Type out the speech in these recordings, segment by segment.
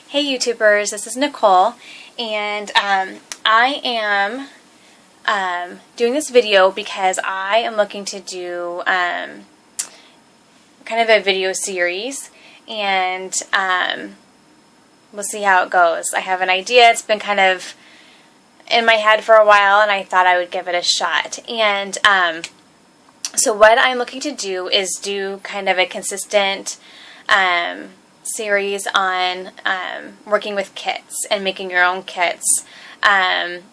Hey YouTubers, this is Nicole, and I am doing this video because I am looking to do kind of a video series, and we'll see how it goes. I have an idea. It's been kind of in my head for a while, and I thought I would give it a shot. And so what I'm looking to do is do kind of a consistent series on working with kits and making your own kits,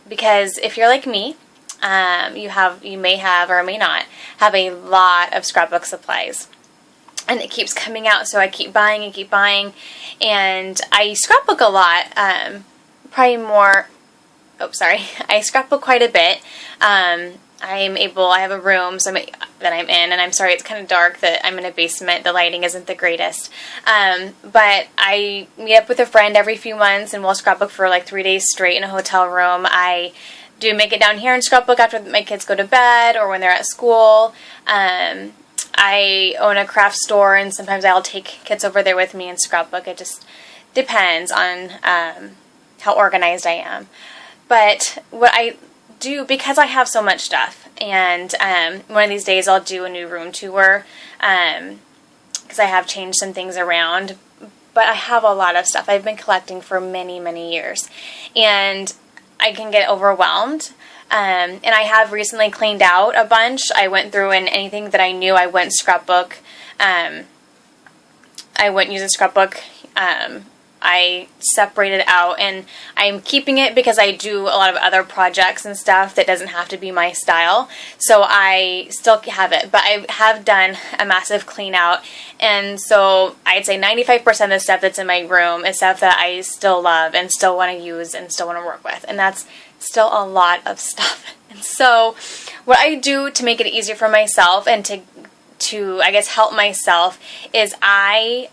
because if you're like me, you may have or may not have a lot of scrapbook supplies, and it keeps coming out, so I keep buying and keep buying, and I scrapbook a lot, probably more, I scrapbook quite a bit. I have a room that I'm in, and I'm sorry it's kind of dark that I'm in a basement. The lighting isn't the greatest. But I meet up with a friend every few months, and we'll scrapbook for like 3 days straight in a hotel room. I do make it down here and scrapbook after my kids go to bed or when they're at school. I own a craft store, and sometimes I'll take kits over there with me and scrapbook. It just depends on how organized I am. But what I do, because I have so much stuff, and one of these days I'll do a new room tour, because I have changed some things around, but I have a lot of stuff I've been collecting for many, many years, and I can get overwhelmed, and I have recently cleaned out a bunch. I went through, and anything that I knew I wouldn't scrapbook, I wouldn't use a scrapbook, I separated out, and I'm keeping it because I do a lot of other projects and stuff that doesn't have to be my style, so I still have it, but I have done a massive clean out, and so I'd say 95% of the stuff that's in my room is stuff that I still love and still want to use and still want to work with, and that's still a lot of stuff. And so what I do to make it easier for myself and to I guess help myself is I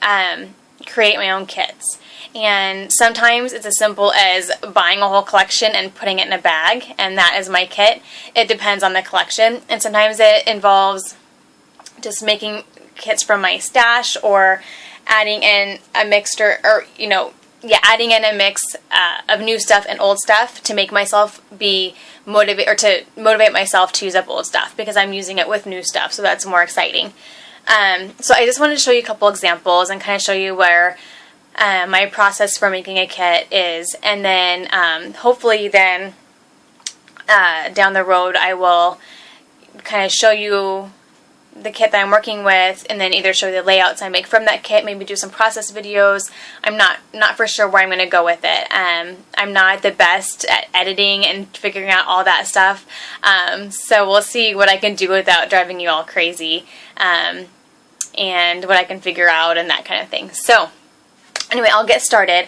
create my own kits. And sometimes it's as simple as buying a whole collection and putting it in a bag, and that is my kit. It depends on the collection, and sometimes it involves just making kits from my stash, or adding in a mixture, or adding in a mix of new stuff and old stuff to make myself be motivated, or to motivate myself to use up old stuff because I'm using it with new stuff, so that's more exciting. So I just wanted to show you a couple examples and kind of show you where my process for making a kit is, and then hopefully then down the road I will kind of show you the kit that I'm working with, and then either show you the layouts I make from that kit, maybe do some process videos. I'm not for sure where I'm going to go with it. I'm not the best at editing and figuring out all that stuff, so we'll see what I can do without driving you all crazy, and what I can figure out and that kind of thing. So anyway, I'll get started.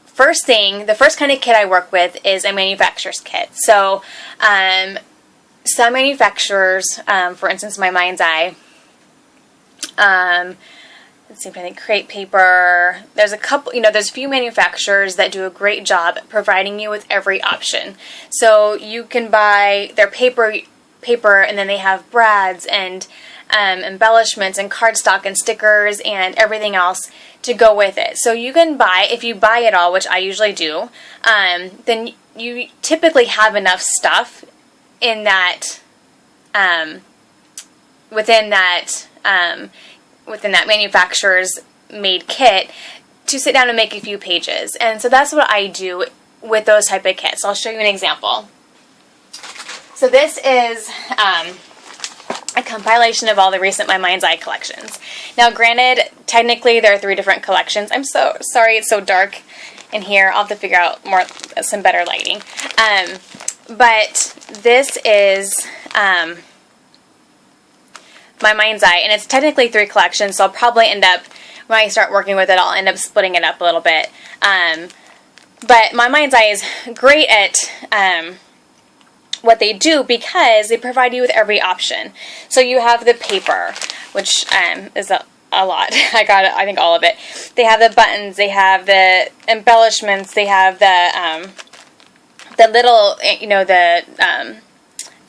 First thing, the first kind of kit I work with is a manufacturer's kit. So some manufacturers, for instance, my Mind's Eye, let's see if I think Create Paper, there's a couple, there's a few manufacturers that do a great job at providing you with every option. So you can buy their paper, and then they have brads and embellishments and cardstock and stickers and everything else to go with it. So you can buy, if you buy it all, which I usually do, then you typically have enough stuff in that, within that manufacturer's made kit to sit down and make a few pages. And so that's what I do with those type of kits. I'll show you an example. So this is a compilation of all the recent My Mind's Eye collections. Now granted, technically there are 3 different collections. I'm so sorry it's so dark in here. I'll have to figure out some better lighting. But this is My Mind's Eye, and it's technically 3 collections, so I'll probably end up, when I start working with it, I'll end up splitting it up a little bit. But My Mind's Eye is great at what they do because they provide you with every option. So you have the paper, which is a lot. I got it, I think all of it. They have the buttons, they have the embellishments, they have the little,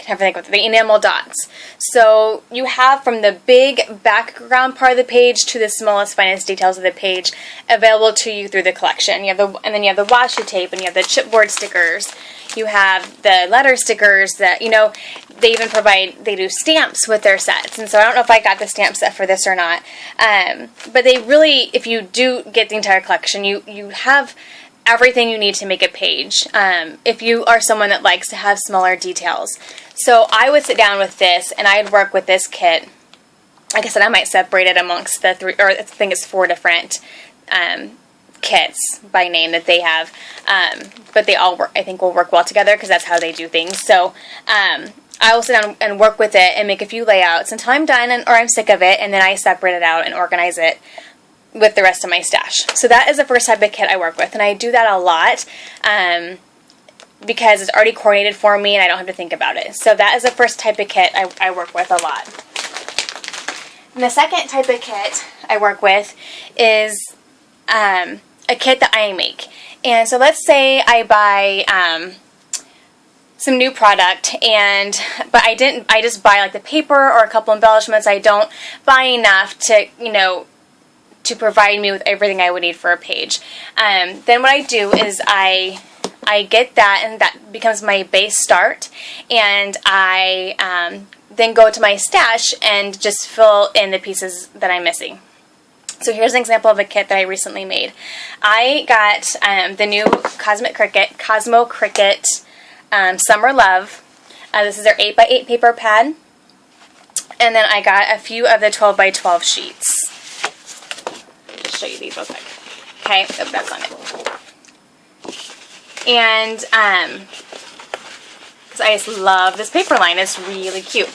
can't think of it, the enamel dots. So you have from the big background part of the page to the smallest, finest details of the page available to you through the collection. You have and then you have the washi tape, and you have the chipboard stickers. You have the letter stickers that, you know, they even they do stamps with their sets. And so I don't know if I got the stamp set for this or not. But they really, if you do get the entire collection, you have everything you need to make a page, if you are someone that likes to have smaller details. So I would sit down with this, and I'd work with this kit. Like I said, I might separate it amongst the 3, or I think it's 4 different kits by name that they have, but they all work, I think, will work well together because that's how they do things. So I will sit down and work with it and make a few layouts until I'm done or I'm sick of it, and then I separate it out and organize it with the rest of my stash. So that is the first type of kit I work with, and I do that a lot because it's already coordinated for me and I don't have to think about it. So that is the first type of kit I work with a lot. And the second type of kit I work with is a kit that I make. And so let's say I buy some new product, but I just buy like the paper or a couple embellishments. I don't buy enough to, you know, to provide me with everything I would need for a page. Then what I do is I get that, and that becomes my base start, and I then go to my stash and just fill in the pieces that I'm missing. So here's an example of a kit that I recently made. I got the new Cosmo Cricut Summer Love. This is their 8x8 paper pad. And then I got a few of the 12x12 sheets. I'll just show you these real quick. Okay, oh, that's on it. And because I just love this paper line. It's really cute.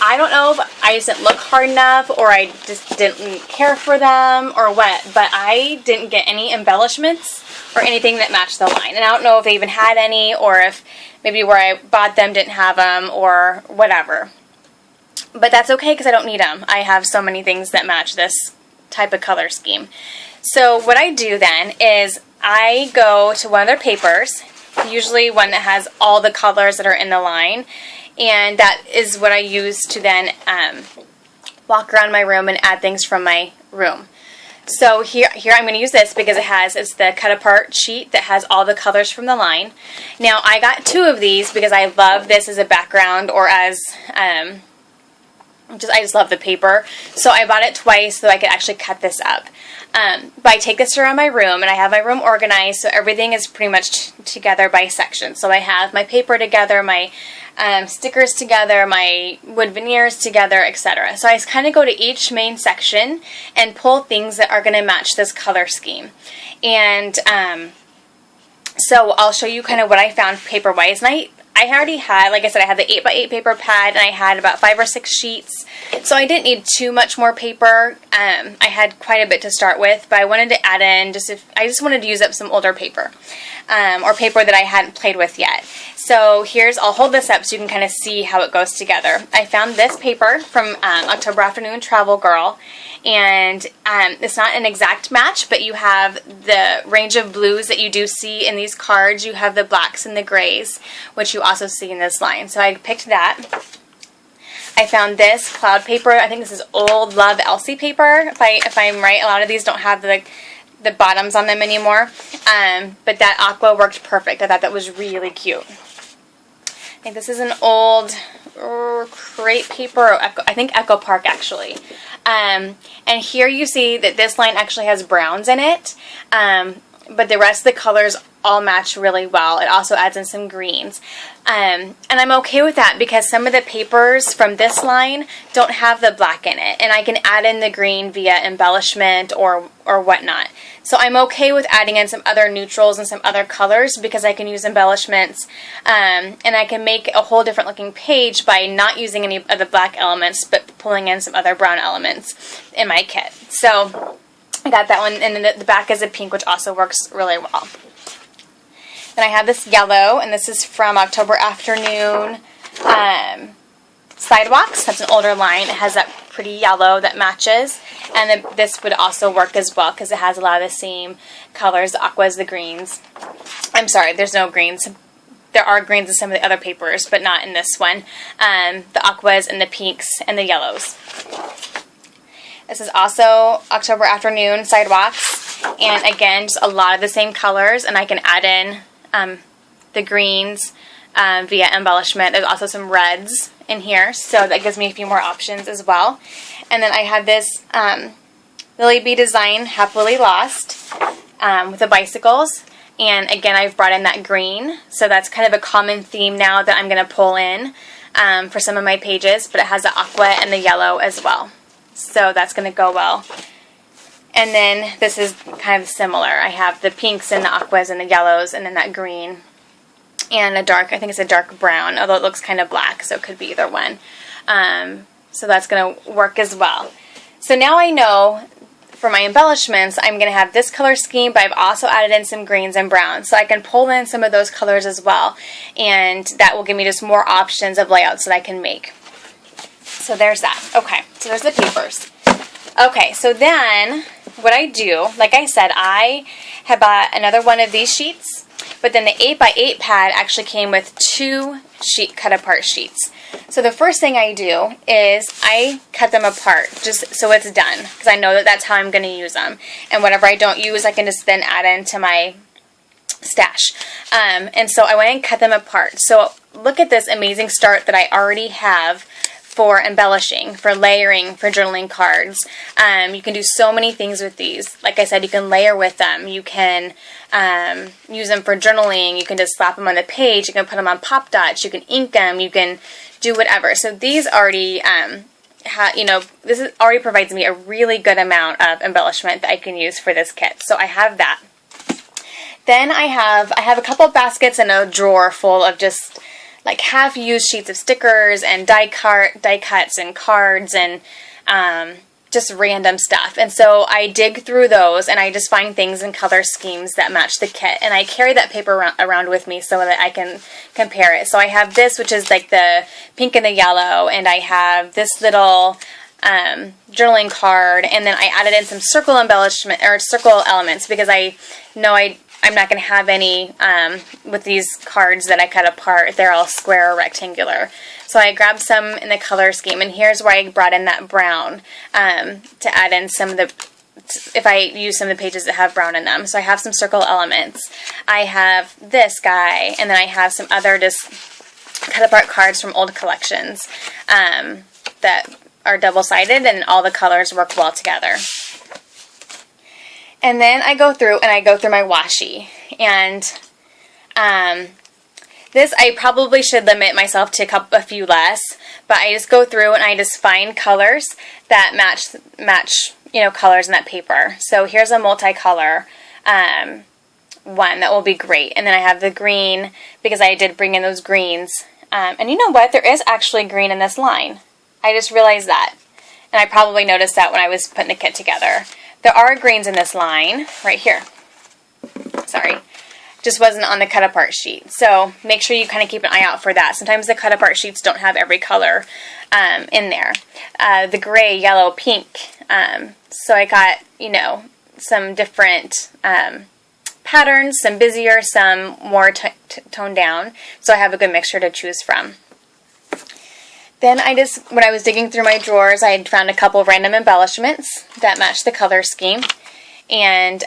I don't know if I just didn't look hard enough, or I just didn't care for them, or what, but I didn't get any embellishments or anything that matched the line. And I don't know if they even had any, or if maybe where I bought them didn't have them, or whatever. But that's okay because I don't need them. I have so many things that match this type of color scheme. So what I do then is I go to one of their papers, usually one that has all the colors that are in the line, and that is what I use to then walk around my room and add things from my room. So here I'm going to use this because it's the cut apart sheet that has all the colors from the line. Now I got 2 of these because I love this as a background, or as I just love the paper. So I bought it twice so I could actually cut this up. But I take this around my room, and I have my room organized so everything is pretty much together by section. So I have my paper together, my stickers together, my wood veneers together, etc. So I just kind of go to each main section and pull things that are going to match this color scheme. And so I'll show you kind of what I found paper-wise. And I already had, like I said, I had the 8x8 paper pad, and I had about 5 or 6 sheets. So I didn't need too much more paper. I had quite a bit to start with, but I wanted to add in I just wanted to use up some older paper, or paper that I hadn't played with yet. So I'll hold this up so you can kind of see how it goes together. I found this paper from October Afternoon Travel Girl, and it's not an exact match, but you have the range of blues that you do see in these cards. You have the blacks and the grays, which you also see in this line. So I picked that. I found this cloud paper. I think this is old Love Elsie paper. If I'm right, a lot of these don't have the bottoms on them anymore. But that aqua worked perfect. I thought that was really cute. I think this is an old crepe paper, or I think Echo Park actually. And here you see that this line actually has browns in it, but the rest of the colors all match really well. It also adds in some greens. And I'm okay with that because some of the papers from this line don't have the black in it, and I can add in the green via embellishment or whatnot. So I'm okay with adding in some other neutrals and some other colors because I can use embellishments, and I can make a whole different looking page by not using any of the black elements but pulling in some other brown elements in my kit. So I got that one, and then the back is a pink, which also works really well. Then I have this yellow, and this is from October Afternoon Sidewalks. That's an older line. It has that pretty yellow that matches. And then this would also work as well because it has a lot of the same colors, the aquas, the greens. I'm sorry, there's no greens. there are greens in some of the other papers, but not in this one. The aquas and the pinks and the yellows. This is also October Afternoon Sidewalks, and again, just a lot of the same colors, and I can add in the greens via embellishment. There's also some reds in here, so that gives me a few more options as well. And then I have this Lily Bee design, Happily Lost, with the bicycles. And again, I've brought in that green, so that's kind of a common theme now that I'm going to pull in for some of my pages, but it has the aqua and the yellow as well. So that's going to go well. And then this is kind of similar. I have the pinks and the aquas and the yellows, and then that green and a dark, I think it's a dark brown, although it looks kind of black, so it could be either one. So that's going to work as well. So now I know for my embellishments, I'm going to have this color scheme, but I've also added in some greens and browns, so I can pull in some of those colors as well, and that will give me just more options of layouts that I can make. So there's that. Okay, so there's the papers. Okay, so then what I do, like I said, I have bought another one of these sheets, but then the 8x8 pad actually came with 2 cut apart sheets. So the first thing I do is I cut them apart just so it's done, because I know that that's how I'm going to use them. And whatever I don't use, I can just then add into my stash. And so I went and cut them apart. So look at this amazing start that I already have for embellishing, for layering, for journaling cards. You can do so many things with these. Like I said, you can layer with them. You can use them for journaling. You can just slap them on the page. You can put them on pop dots. You can ink them. You can do whatever. So these already, already provides me a really good amount of embellishment that I can use for this kit. So I have that. Then I have a couple of baskets and a drawer full of just like half-used sheets of stickers and die cuts and cards and just random stuff. And so I dig through those and I just find things in color schemes that match the kit. And I carry that paper around with me so that I can compare it. So I have this, which is like the pink and the yellow, and I have this little journaling card, and then I added in some circle embellishment or circle elements because I know I'm not going to have any with these cards that I cut apart. They're all square or rectangular. So I grabbed some in the color scheme, and here's where I brought in that brown to add in some of the, if I use some of the pages that have brown in them. So I have some circle elements. I have this guy, and then I have some other just cut apart cards from old collections that are double-sided, and all the colors work well together. And then I go through my washi, and this I probably should limit myself to a few less, but I just go through and I just find colors that match colors in that paper. So here's a multicolor one that will be great, and then I have the green because I did bring in those greens. And you know what? There is actually green in this line. I just realized that, and I probably noticed that when I was putting the kit together. There are greens in this line, right here. Sorry. Just wasn't on the cut apart sheet. So make sure you kind of keep an eye out for that. Sometimes the cut apart sheets don't have every color in there. The gray, yellow, pink. So I got, some different patterns, some busier, some more toned down. So I have a good mixture to choose from. Then when I was digging through my drawers, I had found a couple of random embellishments that matched the color scheme. And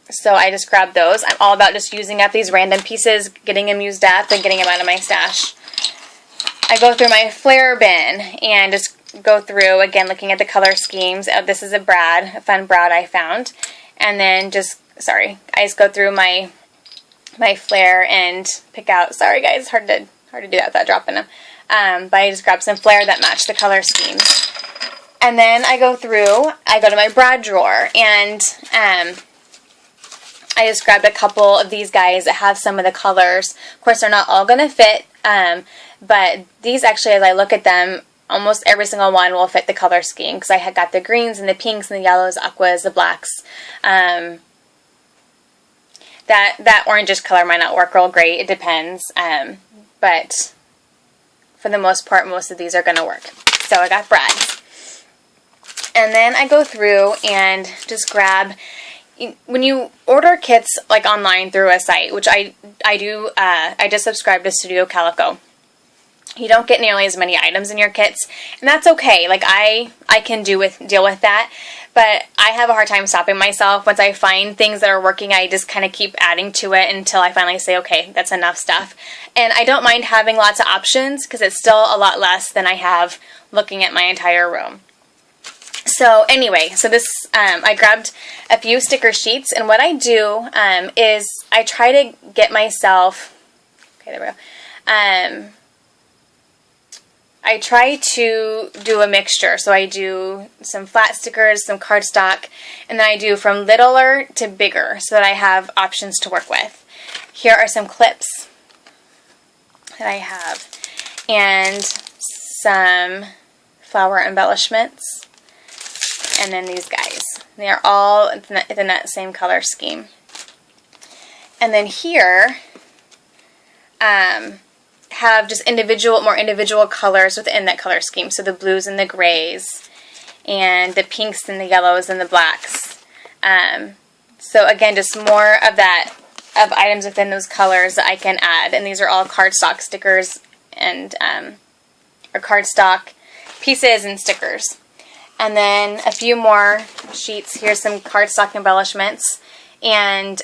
so I just grabbed those. I'm all about just using up these random pieces, getting them used up, and getting them out of my stash. I go through my flare bin and just go through, again, looking at the color schemes. This is a fun brad I found. And then I just go through my flare and pick out, sorry guys, hard to do that without dropping them. But I just grabbed some flare that matched the color schemes. And then I go to my brad drawer, and I just grabbed a couple of these guys that have some of the colors. Of course, they're not all going to fit, but these actually, as I look at them, almost every single one will fit the color scheme, because I had got the greens and the pinks and the yellows, aquas, the blacks. That orangish color might not work real great. It depends, but for the most part, most of these are going to work. So I got brads. And then I go through and just grab, when you order kits like online through a site, which I do, I just subscribed to Studio Calico. You don't get nearly as many items in your kits, and that's okay. Like I can deal with that, but I have a hard time stopping myself. Once I find things that are working, I just kind of keep adding to it until I finally say, okay, that's enough stuff. And I don't mind having lots of options because it's still a lot less than I have looking at my entire room. So anyway, so this, I grabbed a few sticker sheets, and what I do is I try to get myself, okay, there we go, I try to do a mixture. So I do some flat stickers, some cardstock, and then I do from littler to bigger so that I have options to work with. Here are some clips that I have, and some flower embellishments, and then these guys. They are all in that same color scheme. And then here, have just more individual colors within that color scheme. So the blues and the grays, and the pinks and the yellows and the blacks. So again, just more of items within those colors that I can add. And these are all cardstock stickers and or cardstock pieces and stickers. And then a few more sheets. Here's some cardstock embellishments. And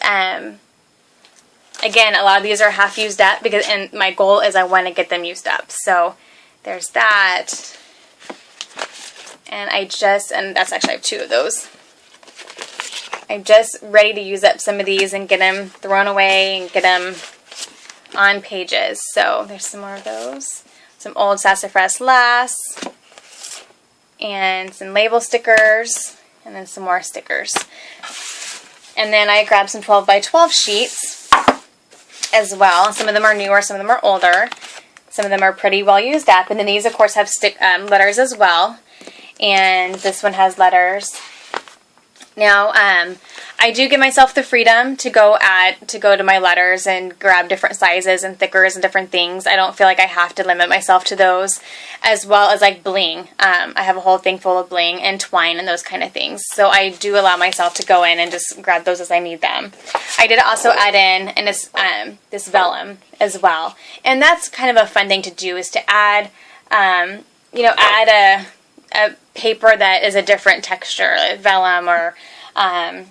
again, a lot of these are half used up and my goal is I want to get them used up. So there's that. And that's actually, I have two of those. I'm just ready to use up some of these and get them thrown away and get them on pages. So there's some more of those. Some old Sassafras Lass. And some label stickers. And then some more stickers. And then I grabbed some 12 by 12 sheets as well. Some of them are newer, some of them are older. Some of them are pretty well used up. And then these, of course, have letters as well. And this one has letters. Now, I do give myself the freedom to go to my letters and grab different sizes and thickers and different things. I don't feel like I have to limit myself to those, as well as like bling. I have a whole thing full of bling and twine and those kind of things. So I do allow myself to go in and just grab those as I need them. I did also add in this vellum as well, and that's kind of a fun thing to do, is to add, add a paper that is a different texture, like vellum or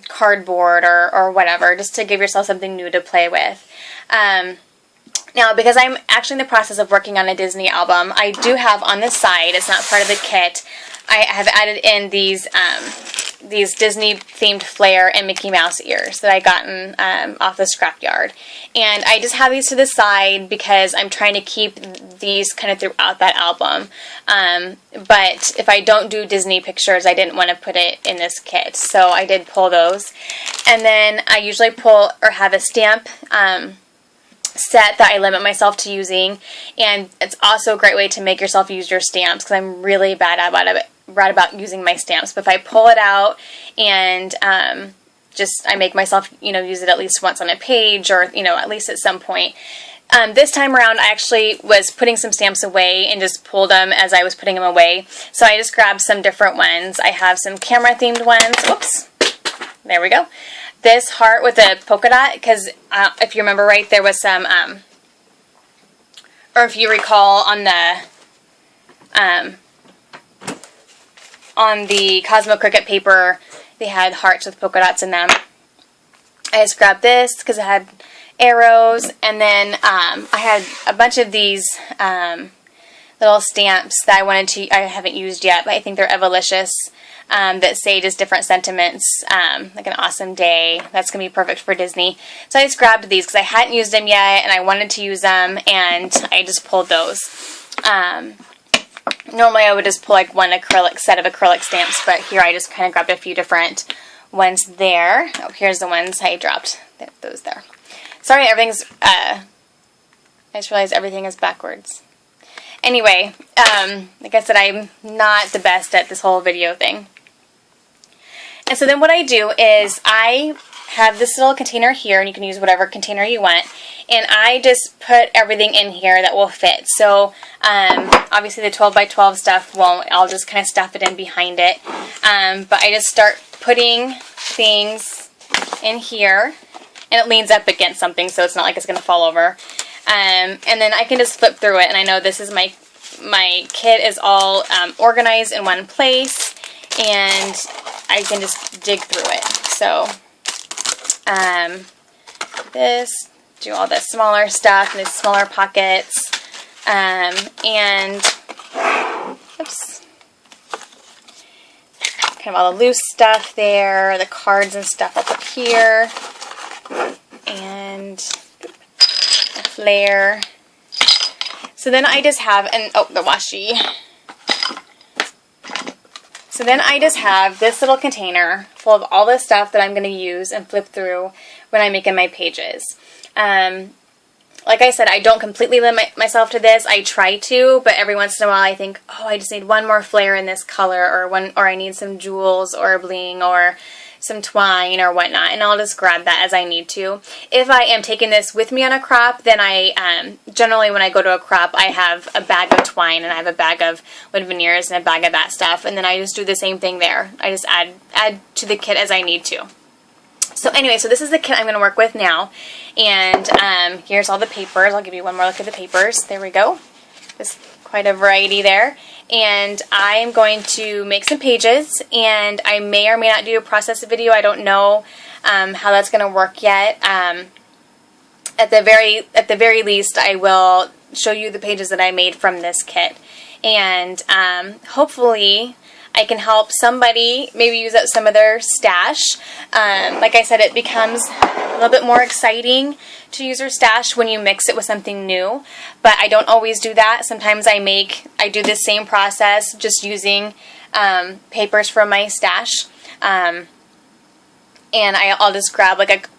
cardboard or whatever, just to give yourself something new to play with. Now, because I'm actually in the process of working on a Disney album, I do have on the side, it's not part of the kit, I have added in these Disney-themed Flair and Mickey Mouse ears that I gotten off the scrapyard. And I just have these to the side because I'm trying to keep these kind of throughout that album. But if I don't do Disney pictures, I didn't want to put it in this kit. So I did pull those. And then I usually pull or have a stamp set that I limit myself to using. And it's also a great way to make yourself use your stamps, because I'm really bad about using my stamps. But if I pull it out and I make myself, use it at least once on a page, or, at least at some point. This time around, I actually was putting some stamps away and just pulled them as I was putting them away. So I just grabbed some different ones. I have some camera-themed ones. Whoops. There we go. This heart with a polka dot, because if you remember right, there was some, or if you recall on the Cosmo Cricut paper, they had hearts with polka dots in them. I just grabbed this because it had arrows, and then I had a bunch of these little stamps that I haven't used yet, but I think they're Evolicious, that say just different sentiments, like an awesome day. That's going to be perfect for Disney. So I just grabbed these because I hadn't used them yet, and I wanted to use them, and I just pulled those. Normally I would just pull like one set of acrylic stamps, but here I just kind of grabbed a few different ones there. Oh, here's the ones I dropped. Those there. Sorry, everything's, I just realized everything is backwards. Anyway, like I said, I'm not the best at this whole video thing. And so then what I do is I have this little container here, and you can use whatever container you want, and I just put everything in here that will fit. So obviously the 12 by 12 stuff won't. I'll just kind of stuff it in behind it. But I just start putting things in here, and it leans up against something, so it's not like it's going to fall over. And then I can just flip through it, and I know this is my kit is all organized in one place, and I can just dig through it. So this, do all the smaller stuff in these smaller pockets, and oops, kind of all the loose stuff there, the cards and stuff up here, and a flare. So then I just have, the washi. So then I just have this little container full of all the stuff that I'm going to use and flip through when I'm making my pages. Like I said, I don't completely limit myself to this. I try to, but every once in a while I think, oh, I just need one more flare in this color, or I need some jewels or bling or some twine or whatnot, and I'll just grab that as I need to. If I am taking this with me on a crop, then I generally when I go to a crop, I have a bag of twine and I have a bag of wood veneers and a bag of that stuff, and then I just do the same thing there. I just add to the kit as I need to. So anyway, so this is the kit I'm going to work with now, and here's all the papers. I'll give you one more look at the papers. There we go. There's quite a variety there. And I am going to make some pages, and I may or may not do a process video. I don't know how that's going to work yet. At the very least, I will show you the pages that I made from this kit, and hopefully I can help somebody maybe use up some of their stash. Like I said, it becomes a little bit more exciting to use your stash when you mix it with something new, but I don't always do that. Sometimes I do the same process just using papers from my stash, and I'll just grab like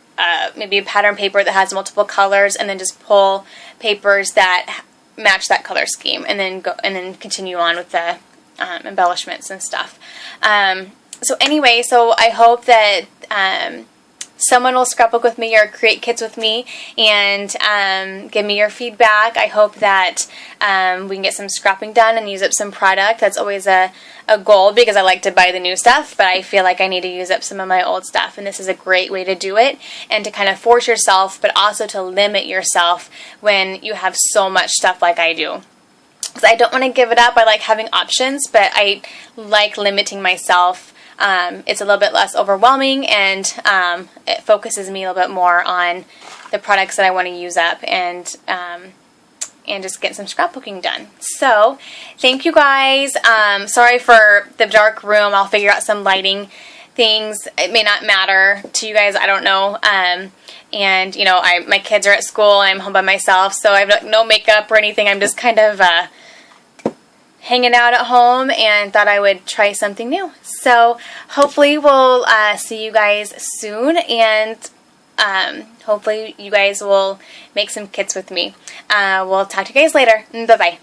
maybe a pattern paper that has multiple colors, and then just pull papers that match that color scheme, and then continue on with the embellishments and stuff. So anyway, so I hope that someone will scrapbook with me or create kits with me and give me your feedback. I hope that we can get some scrapping done and use up some product. That's always a goal, because I like to buy the new stuff, but I feel like I need to use up some of my old stuff, and this is a great way to do it, and to kind of force yourself, but also to limit yourself when you have so much stuff like I do. Because I don't want to give it up. I like having options, but I like limiting myself. It's a little bit less overwhelming, and it focuses me a little bit more on the products that I want to use up, and just get some scrapbooking done. So, thank you guys. Sorry for the dark room. I'll figure out some lighting things. It may not matter to you guys. I don't know. And, you know, my kids are at school, and I'm home by myself, so I have no makeup or anything. I'm just kind of hanging out at home, and thought I would try something new. So hopefully we'll see you guys soon, and hopefully you guys will make some kits with me. We'll talk to you guys later. Bye-bye.